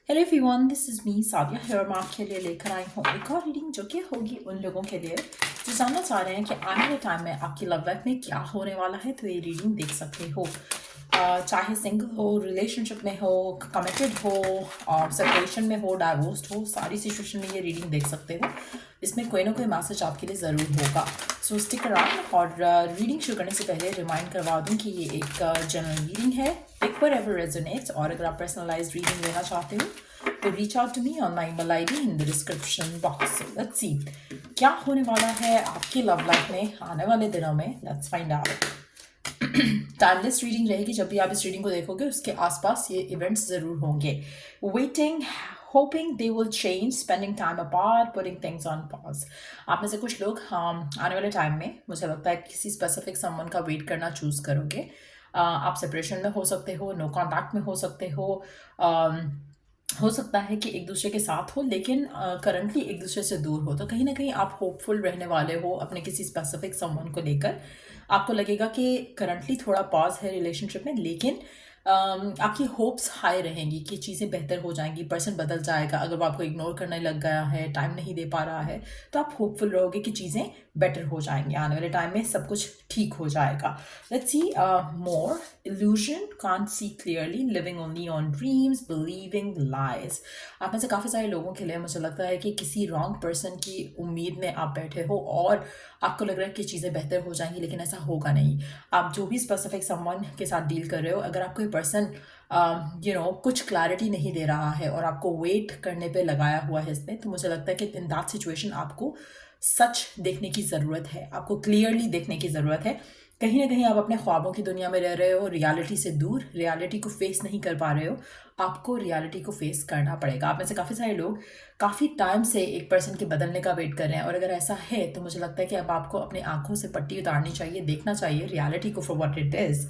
Hello everyone, this is me Sadia here मैं आपके लिए लेकर आई हूँ एक और रीडिंग जो कि होगी उन लोगों के लिए जो जानना चाह रहे हैं कि आने वाले टाइम में आपकी लव लाइफ में क्या होने वाला है। तो ये रीडिंग देख सकते हो। चाहे सिंगल हो, रिलेशनशिप में हो, कमिटेड हो और सेपरेशन में हो, डाइवोर्स्ड हो, सारी सिचुएशन में ये रीडिंग देख सकते हो। इसमें कोई ना कोई मैसेज आपके लिए ज़रूर होगा। सो स्टिक अराउंड। और रीडिंग शुरू करने से पहले रिमाइंड करवा दूं कि ये एक जनरल रीडिंग है। Pick whatever resonates. और अगर आप पर्सनलाइज्ड रीडिंग लेना चाहते हो तो reach out to me on my email ID in the description box. Let's see क्या होने वाला है आपकी लव लाइफ में आने वाले दिनों में। Let's find out. Timeless reading रहेगी। जब भी आप इस रीडिंग को देखोगे उसके आसपास ये इवेंट्स ज़रूर होंगे। Waiting, hoping they will change, spending time apart, putting things on pause. आप में से कुछ लोग आने वाले टाइम में मुझे लगता है किसी स्पेसिफिक समवन का वेट करना चूज करोगे। आप सेपरेशन में हो सकते हो, नो कॉन्टैक्ट में हो सकते हो सकता है कि एक दूसरे के साथ हो लेकिन करंटली एक दूसरे से दूर हो। तो कहीं ना कहीं आप होपफुल रहने वाले हो अपने किसी स्पेसिफिक समवन को लेकर। आपको लगेगा कि करंटली थोड़ा पॉज है रिलेशनशिप में, लेकिन आपकी होप्स हाई रहेंगी कि चीज़ें बेहतर हो जाएंगी, पर्सन बदल जाएगा। अगर वो आपको इग्नोर करने लग गया है, टाइम नहीं दे पा रहा है, तो आप होपफुल रहोगे कि चीज़ें बेटर हो जाएंगी। आने वाले टाइम में सब कुछ ठीक हो जाएगा। Let's see more. illusion, can't see clearly, living only on dreams, believing lies। आप में से काफ़ी सारे लोगों के लिए मुझे लगता है कि किसी रॉन्ग पर्सन की उम्मीद में आप बैठे हो और आपको लग रहा है कि चीज़ें बेहतर हो जाएंगी, लेकिन ऐसा होगा नहीं। आप जो भी स्पेसिफिक समवन के साथ डील कर रहे हो, अगर आपको पर्सन कुछ क्लैरिटी नहीं दे रहा है और आपको वेट करने पे लगाया हुआ है इसमें, तो मुझे लगता है कि इन दैट सिचुएशन आपको सच देखने की ज़रूरत है, आपको क्लियरली देखने की ज़रूरत है। कहीं ना कहीं आप अपने ख्वाबों की दुनिया में रह रहे हो, रियलिटी से दूर, रियलिटी को फेस नहीं कर पा रहे हो। आपको रियलिटी को फेस करना पड़ेगा। आप में से काफ़ी सारे लोग काफ़ी टाइम से एक पर्सन के बदलने का वेट कर रहे हैं, और अगर ऐसा है तो मुझे लगता है कि अब आपको अपनी आंखों से पट्टी उतारनी चाहिए, देखना चाहिए रियलिटी को फॉर व्हाट इट इज़,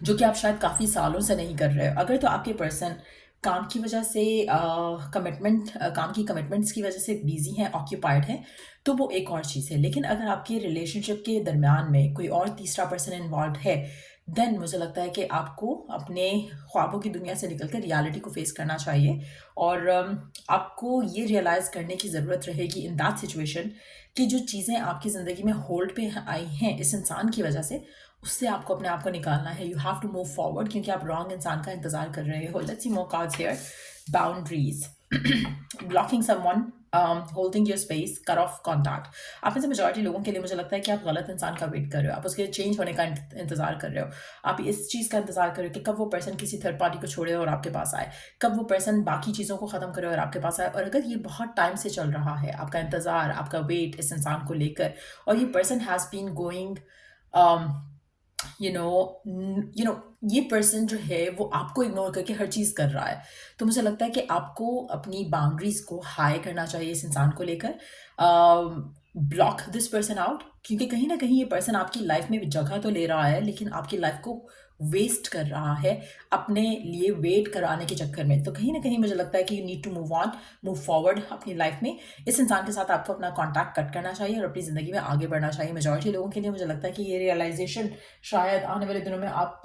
जो कि आप शायद काफ़ी सालों से नहीं कर रहे हो। अगर तो आपके पर्सन काम की वजह से काम की कमिटमेंट्स की वजह से बिजी हैं, ऑक्यूपाइड हैं, तो वो एक और चीज़ है। लेकिन अगर आपके रिलेशनशिप के दरमियान में कोई और तीसरा पर्सन इन्वॉल्व है, देन मुझे लगता है कि आपको अपने ख्वाबों की दुनिया से निकलकर रियलिटी को फेस करना चाहिए। और आपको ये रियलाइज़ करने की ज़रूरत रहेगी इन दैट सिचुएशन कि जो चीज़ें आपकी ज़िंदगी में होल्ड पे आई हैं इस इंसान की वजह से, उससे आपको अपने आप को निकालना है। You have to move forward, क्योंकि आप रॉन्ग इंसान का इंतजार कर रहे हो। Let's see more cards here. Boundaries, blocking someone, holding your space, cut off contact. आप में से मेजॉरिटी लोगों के लिए मुझे लगता है कि आप गलत इंसान का वेट कर रहे हो, आप उसके चेंज होने का इंतजार कर रहे हो। आप इस चीज़ का इंतजार कर रहे हो कि कब वो पर्सन किसी थर्ड पार्टी को छोड़े और आपके पास आए, कब वो पर्सन बाकी चीज़ों को ख़त्म करे और आपके पास आए। और अगर ये बहुत टाइम से चल रहा है, आपका इंतज़ार, आपका वेट इस इंसान को लेकर, और ये पर्सन हैज़ बीन गोइंग ये पर्सन जो है वो आपको इग्नोर करके हर चीज़ कर रहा है, तो मुझे लगता है कि आपको अपनी बाउंड्रीज को हाई करना चाहिए इस इंसान को लेकर। ब्लॉक दिस पर्सन आउट, क्योंकि कहीं ना कहीं ये पर्सन आपकी लाइफ में जगह तो ले रहा है लेकिन आपकी लाइफ को वेस्ट कर रहा है अपने लिए वेट कराने के चक्कर में। तो कहीं ना कहीं मुझे लगता है कि you need to move on, move forward अपनी लाइफ में। इस इंसान के साथ आपको अपना कॉन्टैक्ट कट करना चाहिए और अपनी ज़िंदगी में आगे बढ़ना चाहिए। मेजॉरिटी लोगों के लिए मुझे लगता है कि ये रियलाइजेशन शायद आने वाले दिनों में आप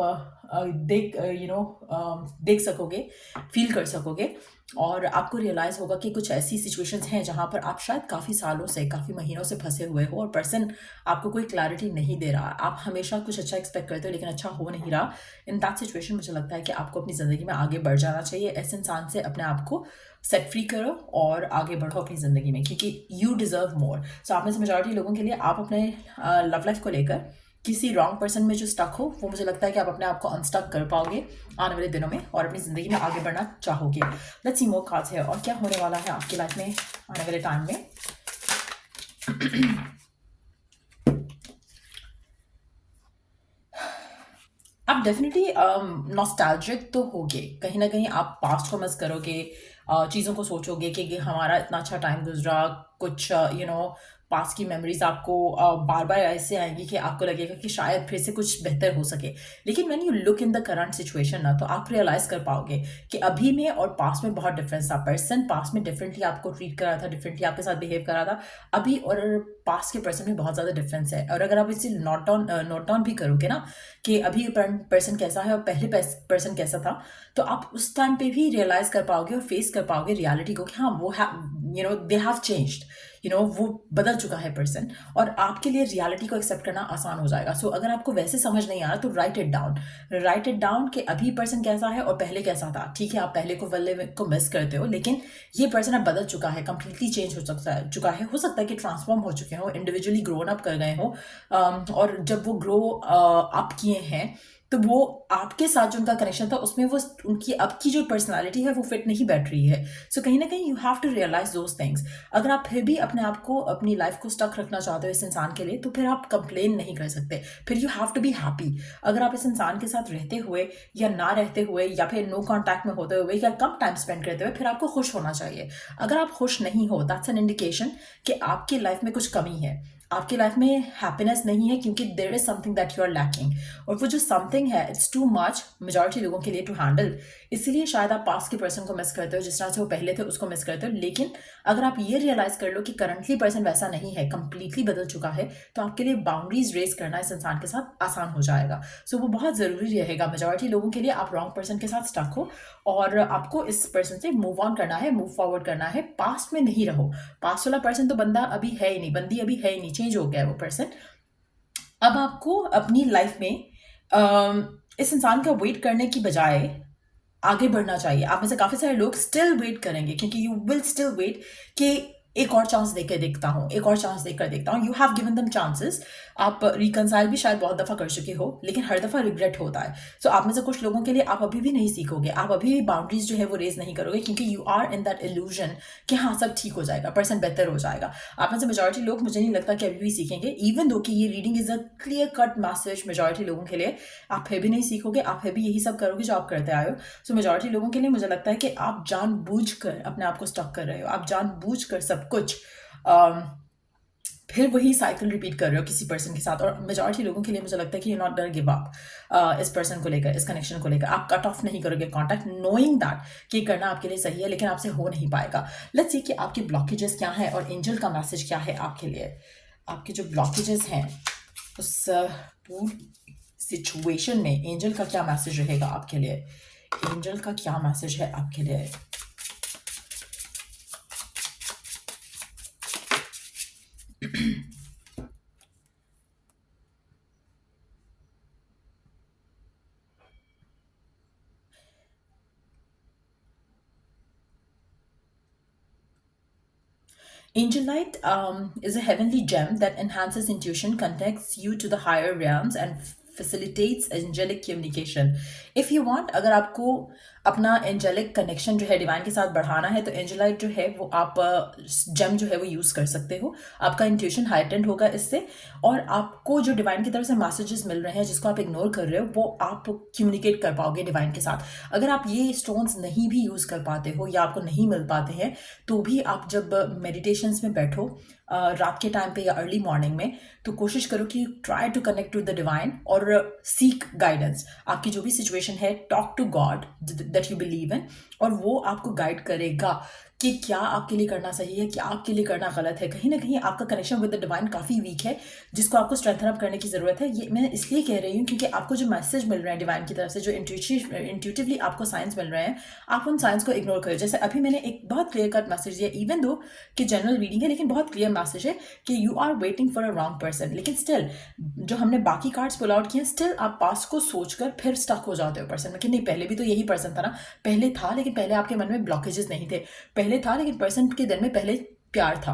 देख सकोगे, फील कर सकोगे, और आपको रियलाइज़ होगा कि कुछ ऐसी सिचुएशंस हैं जहाँ पर आप शायद काफ़ी सालों से, काफ़ी महीनों से फंसे हुए हो और पर्सन आपको कोई क्लैरिटी नहीं दे रहा। आप हमेशा कुछ अच्छा एक्सपेक्ट करते हो लेकिन अच्छा हो नहीं रहा। इन दैट सिचुएशन मुझे लगता है कि आपको अपनी ज़िंदगी में आगे बढ़ जाना चाहिए। ऐसे इंसान से अपने आप को सेट फ्री करो और आगे बढ़ो अपनी ज़िंदगी में, क्योंकि यू डिज़र्व मोर। सो आप में से मेजॉरिटी लोगों के लिए आप अपने लव लाइफ को लेकर किसी रॉन्ग पर्सन में जो स्टक हो, वो मुझे लगता है कि आप अपने आप को अनस्टक कर पाओगे आने वाले दिनों में और अपनी ज़िंदगी में आगे बढ़ना चाहोगे। लेट्स सी मोर कार्ड्स है और क्या होने वाला है आपकी लाइफ में आने वाले टाइम में। आप डेफिनेटली नॉस्टैल्जिक तो होगे, कहीं ना कहीं आप पास्ट को मिस करोगे, चीज़ों को सोचोगे कि हमारा इतना अच्छा टाइम गुजरा, कुछ पास की मेमोरीज आपको बार बार ऐसे आएंगी कि आपको लगेगा कि शायद फिर से कुछ बेहतर हो सके। लेकिन when you look in the current situation ना, तो आप रियलाइज कर पाओगे कि अभी में और पास्ट में बहुत डिफरेंस था। पर्सन पास्ट में डिफरेंटली आपको ट्रीट कर रहा था, डिफरेंटली आपके साथ बिहेव कर रहा था। अभी और पास्ट के पर्सन में बहुत ज़्यादा डिफरेंस है। और अगर आप इसे नोट डाउन भी करोगे ना कि अभी पर्सन कैसा है और पहले पर्सन कैसा था, तो आप उस टाइम पे भी रियलाइज कर पाओगे और फेस कर पाओगे रियलिटी को कि हाँ वो दे हैव चेंज्ड, वो बदल चुका है पर्सन। और आपके लिए रियलिटी को एक्सेप्ट करना आसान हो जाएगा। सो अगर आपको वैसे समझ नहीं आ रहा तो राइट इट डाउन कि अभी पर्सन कैसा है और पहले कैसा था। ठीक है, आप पहले को वल्ले को मिस करते हो, लेकिन ये पर्सन अब बदल चुका है, कंप्लीटली चेंज हो सकता है कि ट्रांसफॉर्म हो चुके हो, इंडिविजुअली ग्रोन अप कर गए हो। और जब वो ग्रो अप किए हैं तो वो आपके साथ जो उनका कनेक्शन था उसमें वो उनकी अब की जो पर्सनालिटी है वो फिट नहीं बैठ रही है। सो कहीं ना कहीं you have to realise those things. अगर आप फिर भी अपने आप को, अपनी लाइफ को स्टक रखना चाहते हो इस इंसान के लिए, तो फिर आप कंप्लेन नहीं कर सकते, फिर you have to be happy. अगर आप इस इंसान के साथ रहते हुए या ना रहते हुए या फिर नो कॉन्टैक्ट में होते हुए या कम टाइम स्पेंड करते हुए फिर आपको खुश होना चाहिए। अगर आप खुश नहीं हो, दैट्स एन इंडिकेशन कि आपकी लाइफ में कुछ कमी है, आपकी लाइफ में हैप्पीनेस नहीं है, क्योंकि there is something that you are lacking. और वो जो समथिंग है इट्स टू मच मेजॉरिटी लोगों के लिए टू हैंडल। इसलिए शायद आप पास्ट के पर्सन को मिस करते हो, जिस तरह से वो पहले थे उसको मिस करते हो। लेकिन अगर आप ये रियलाइज कर लो कि करंटली पर्सन वैसा नहीं है, कंप्लीटली बदल चुका है, तो आपके लिए बाउंड्रीज रेज करना इस इंसान के साथ आसान हो जाएगा। सो वो बहुत ज़रूरी रहेगा। मेजॉरिटी लोगों के लिए आप रॉन्ग पर्सन के साथ स्टक हो और आपको इस पर्सन से मूव ऑन करना है, मूव फॉरवर्ड करना है। पास्ट में नहीं रहो। पास्ट वाला पर्सन तो बंदा अभी है ही नहीं, बंदी अभी है ही नहीं, चेंज हो गया है वो पर्सन। अब आपको अपनी लाइफ में इस इंसान का वेट करने की बजाय आगे बढ़ना चाहिए। आप में से काफ़ी सारे लोग स्टिल वेट करेंगे, क्योंकि यू विल स्टिल वेट कि एक और चांस देकर देखता हूँ, एक और चांस देकर देखता हूँ। You have given them chances. आप रिकनसाइल भी शायद बहुत दफ़ा कर चुके हो, लेकिन हर दफ़ा रिग्रेट होता है। सो आप में से कुछ लोगों के लिए आप अभी भी नहीं सीखोगे, आप अभी भी बाउंड्रीज जो है वो रेज नहीं करोगे, क्योंकि you are in that illusion कि हाँ सब ठीक हो जाएगा, पर्सन बेहतर हो जाएगा। आप में से मेजॉरिटी लोग, मुझे नहीं लगता कि अभी भी सीखेंगे, इवन दो कि ये reading is a clear cut message majority लोगों के लिए। आप फिर भी नहीं सीखोगे, आप फिर भी यही सब करोगे जो आप करते आए हो। सो मेजॉरिटी लोगों के लिए मुझे लगता है कि आप जानबूझकर अपने आप को स्टक कर रहे हो, आप जानबूझकर सब कुछ फिर वही साइकिल रिपीट कर रहे हो किसी पर्सन के साथ। और मेजॉरिटी लोगों के लिए मुझे लगता है कि you not gonna give up इस पर्सन को लेकर, इस कनेक्शन को लेकर। आप कट ऑफ नहीं करोगे कॉन्टैक्ट, नोइंग दैट कि करना आपके लिए सही है, लेकिन आपसे हो नहीं पाएगा। लेट्स सी कि आपके ब्लॉकेजेस क्या है और एंजल का मैसेज क्या है आपके लिए। आपके जो ब्लॉकेजेस हैं उस पूरी सिचुएशन में एंजल का क्या मैसेज रहेगा आपके लिए। एंजल का क्या मैसेज है आपके लिए। Angelite is a heavenly gem that enhances intuition, connects you to the higher realms, and facilitates angelic communication. If you want, अगर आपको अपना एंजेलिक कनेक्शन जो है डिवाइन के साथ बढ़ाना है, तो एंजेलाइट जो है वो आप जेम जो है वो यूज़ कर सकते हो। आपका इंट्यूशन हाइटेंड होगा इससे, और आपको जो डिवाइन की तरफ से मैसेजेस मिल रहे हैं जिसको आप इग्नोर कर रहे हो, वो आप कम्युनिकेट कर पाओगे डिवाइन के साथ। अगर आप ये स्टोन्स नहीं भी यूज़ कर पाते हो या आपको नहीं मिल पाते हैं, तो भी आप जब मेडिटेशंस में बैठो रात के टाइम पे या अर्ली मॉर्निंग में, तो कोशिश करो कि try to connect to the divine और सीक गाइडेंस। आपकी जो भी सिचुएशन है, talk to God that you believe in, और वो आपको गाइड करेगा कि क्या आपके लिए करना सही है, क्या आपके लिए करना गलत है। कहीं ना कहीं आपका कनेक्शन विद द डिवाइन काफ़ी वीक है, जिसको आपको स्ट्रेंथन अप करने की ज़रूरत है। ये मैं इसलिए कह रही हूँ क्योंकि आपको जो मैसेज मिल रहे हैं डिवाइन की तरफ से, जो इंट्यूटिवली आपको साइंस मिल रहे हैं, आप उन साइंस को इग्नोर करो। जैसे अभी मैंने एक बहुत क्लियर कट मैसेज दिया, इवन दो कि जनरल रीडिंग है, लेकिन बहुत क्लियर मैसेज है कि you are waiting for a wrong person. लेकिन स्टिल जो हमने बाकी कार्ड्स पुल आउट किए, स्टिल आप पास्ट को सोचकर फिर स्टक हो जाते हो पर्सन में कि नहीं पहले भी तो यही पर्सन था ना, पहले था, लेकिन पहले आपके मन में ब्लॉकेजेस नहीं थे, पहले था लेकिन पर्सन के दिल में पहले प्यार था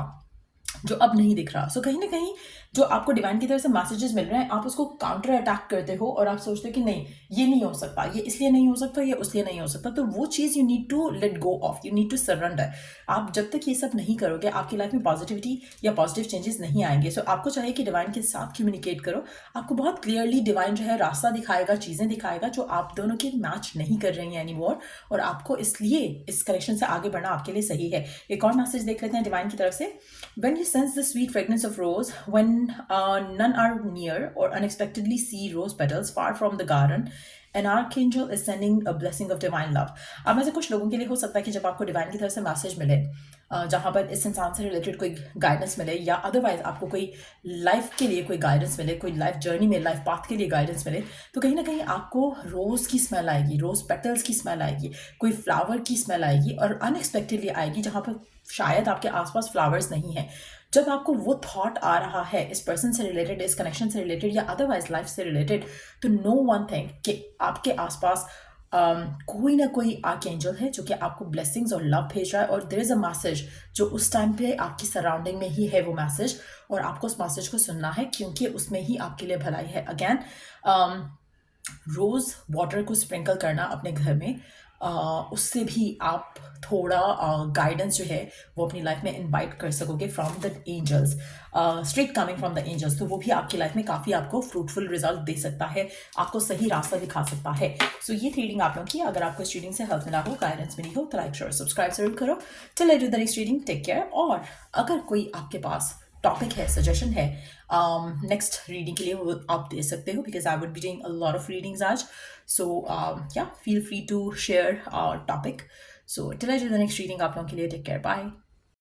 जो अब नहीं दिख रहा। सो कहीं ना कहीं जो आपको डिवाइन की तरफ से मैसेजेस मिल रहे हैं, आप उसको काउंटर अटैक करते हो और आप सोचते हो कि नहीं, ये नहीं हो सकता, ये इसलिए नहीं हो सकता, ये उसलिए नहीं हो सकता। तो वो चीज़ you need to let go of, you need to surrender. आप जब तक ये सब नहीं करोगे, आपकी लाइफ में पॉजिटिविटी या पॉजिटिव चेंजेस नहीं आएंगे। सो आपको चाहिए कि डिवाइन के साथ कम्युनिकेट करो। आपको बहुत क्लियरली डिवाइन जो है रास्ता दिखाएगा, चीज़ें दिखाएगा जो आप दोनों के मैच नहीं कर रही हैं एनीमोर, और आपको इसलिए इस कनेक्शन से आगे बढ़ना आपके लिए सही है। एक और मैसेज देख लेते हैं डिवाइन की तरफ से। When you sense the sweet fragrance of rose, when none are near, or unexpectedly see rose petals far from the garden, an archangel is sending a blessing of divine love. अब में से कुछ लोगों के लिए हो सकता है कि जब आपको डिवाइन की तरफ से मैसेज मिले, जहाँ पर इस इंसान से रिलेटेड कोई गाइडेंस मिले, या अदरवाइज आपको कोई लाइफ के लिए कोई गाइडेंस मिले, कोई लाइफ जर्नी में लाइफ पाथ के लिए गाइडेंस मिले, तो कहीं ना कहीं आपको रोज़ की स्मेल आएगी, रोज़ पेटल्स की स्मेल आएगी, कोई फ्लावर की स्मेल आएगी, और अनएक्सपेक्टेडली आएगी जहाँ पर शायद आपके आसपास फ्लावर्स नहीं है। जब आपको वो थॉट आ रहा है इस पर्सन से रिलेटेड, इस कनेक्शन से रिलेटेड, या अदरवाइज लाइफ से रिलेटेड, तो नो वन थिंग कि आपके आसपास कोई ना कोई आर्कएंजल है जो कि आपको ब्लेसिंग्स और लव भेज रहा है, और देयर इज़ अ मैसेज जो उस टाइम पे आपकी सराउंडिंग में ही है वो मैसेज, और आपको उस मैसेज को सुनना है क्योंकि उसमें ही आपके लिए भलाई है। अगेन, रोज़ वाटर को स्प्रिंकल करना अपने घर में, उससे भी आप थोड़ा गाइडेंस जो है वो अपनी लाइफ में इनवाइट कर सकोगे from the angels, straight coming from the angels. तो वो भी आपकी लाइफ में काफ़ी आपको फ्रूटफुल रिजल्ट दे सकता है, आपको सही रास्ता दिखा सकता है। सो ये रीडिंग आप लोग की, अगर आपको इस रीडिंग से हेल्प मिला हो, गाइडेंस मिली हो, तो लाइक शेयर सब्सक्राइब जरूर करो। Till I do the next reading, take care. और अगर कोई आपके पास टॉपिक है, सजेशन है नेक्स्ट रीडिंग के लिए, वो आप दे सकते हो, because I would be doing a lot of readings आज। So yeah feel free to share topic. So till I do the next reading, आप लोगों के लिए टेक केयर, बाय।